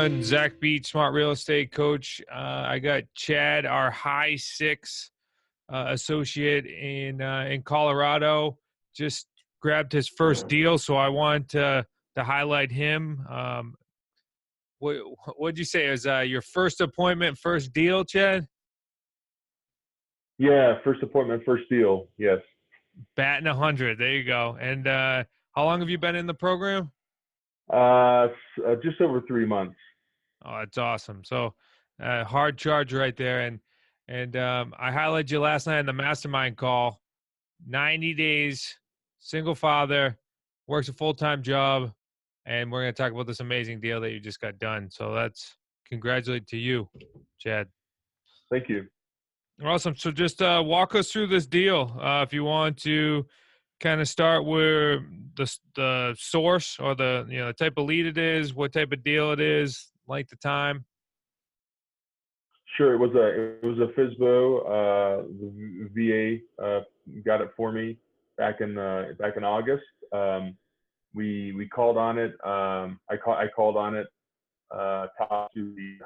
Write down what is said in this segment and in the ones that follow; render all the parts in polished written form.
everyone. Zach Beach, Smart Real Estate Coach. I got Chad, our high six associate in Colorado. Just grabbed his first deal, so I want to highlight him. What'd you say? Is your first appointment, first deal, Chad? Yeah, first appointment, first deal. Yes. Batting 100. There you go. And how long have you been in the program? Just over 3 months. Oh, that's awesome. So hard charge right there. And I highlighted you last night in the mastermind call. 90 days, single father, works a full-time job, and we're going to talk about this amazing deal that you just got done. So that's congratulate to you, Chad. Thank you. Awesome. So just walk us through this deal. If you want to kind of start where the source or the type of lead it is, what type of deal it is, length of time. Sure. It was a FISBO. The VA got it for me back in August. We called on it. I called on it. Talked to the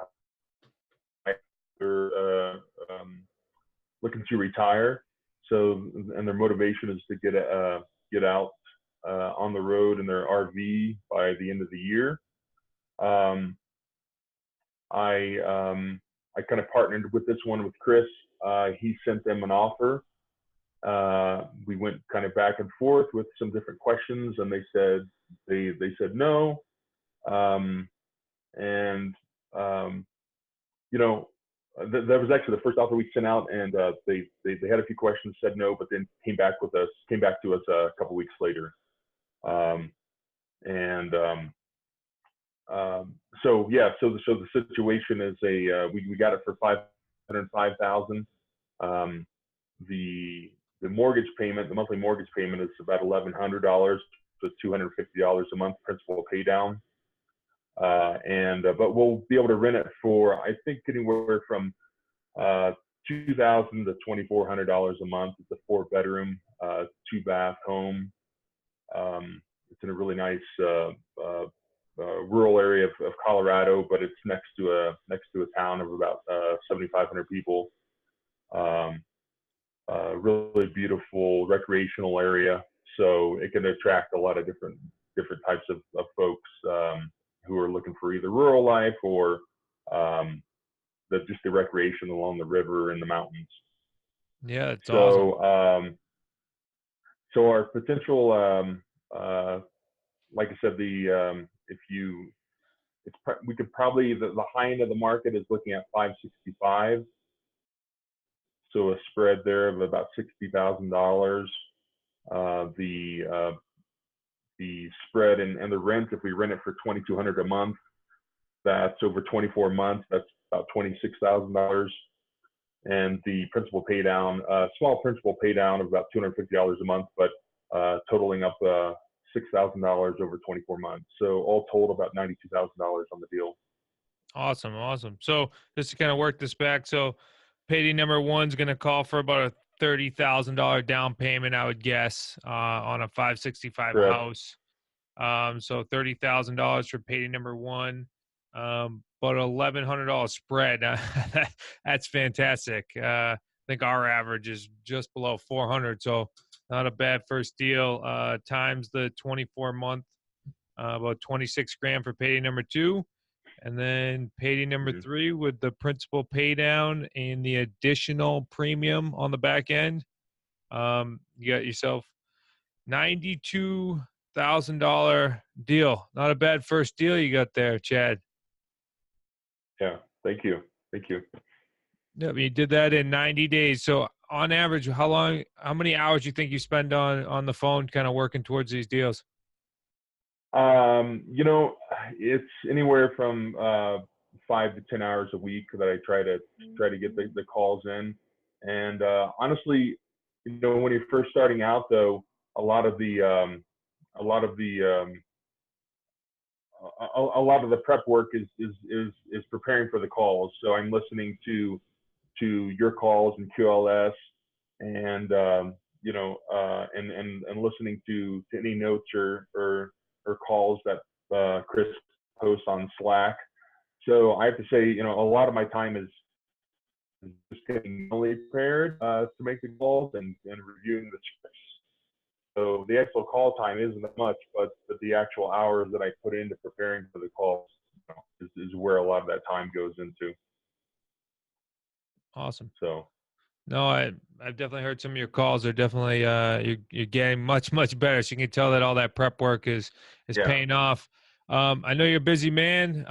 looking to retire. So, and their motivation is to get out on the road in their RV by the end of the year. I kind of partnered with this one with Chris. He sent them an offer. We went kind of back and forth with some different questions, and they said no. That was actually the first offer we sent out, and they had a few questions, said no, but then came back to us a couple weeks later. So the situation is we got it for $505,000. The mortgage payment, the monthly mortgage payment is about $1,100, so $250 a month principal pay down. But we'll be able to rent it for, I think, anywhere from $2,000 to $2,400 a month. It's a 4-bedroom, 2-bath home. It's in a really nice rural area of Colorado, but it's next to a town of about 7,500 people. Really beautiful recreational area, so it can attract a lot of different types of folks who are looking for either rural life or just the recreation along the river and the mountains. Yeah, it's awesome. So our potential, like I said, we could probably, the high end of the market is looking at 565. So a spread there of about $60,000. The spread and the rent, if we rent it for $2,200 a month, that's over 24 months. That's about $26,000. And the principal pay down, small principal pay down of about $250 a month, but totaling up $6,000 over 24 months. So all told, about $92,000 on the deal. Awesome. So just to kind of work this back, so payday number one's going to call for about a $30,000 down payment, I would guess, on a 565 Correct. house. So $30,000 for payday number one, but $1,100 spread. That's fantastic. I think our average is just below 400, so not a bad first deal. Times the 24-month, about 26 grand for payday number two. And then payday number three with the principal pay down and the additional premium on the back end. You got yourself $92,000 deal. Not a bad first deal you got there, Chad. Yeah, thank you. Yeah, you did that in 90 days. So on average, how many hours do you think you spend on the phone kind of working towards these deals? It's anywhere from 5 to 10 hours a week that I try to get the calls in. And honestly, when you're first starting out, though, a lot of the prep work is preparing for the calls. So I'm listening to your calls and QLS, and and listening to any notes or calls that Chris posts on Slack. So I have to say, a lot of my time is just getting mentally prepared to make the calls and reviewing the scripts. So the actual call time isn't that much, but the actual hours that I put into preparing for the calls is where a lot of that time goes into. Awesome. So No, I've definitely heard some of your calls are definitely you're getting much better. So you can tell that all that prep work is yeah, paying off. I know you're a busy man.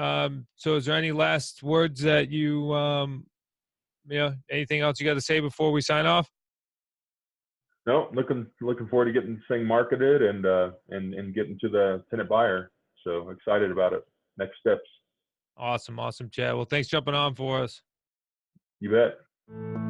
So is there any last words that anything else you got to say before we sign off? no, looking forward to getting this thing marketed and getting to the tenant buyer. So excited about it. Next steps. Awesome, Chad. Well, thanks for jumping on for us. You bet.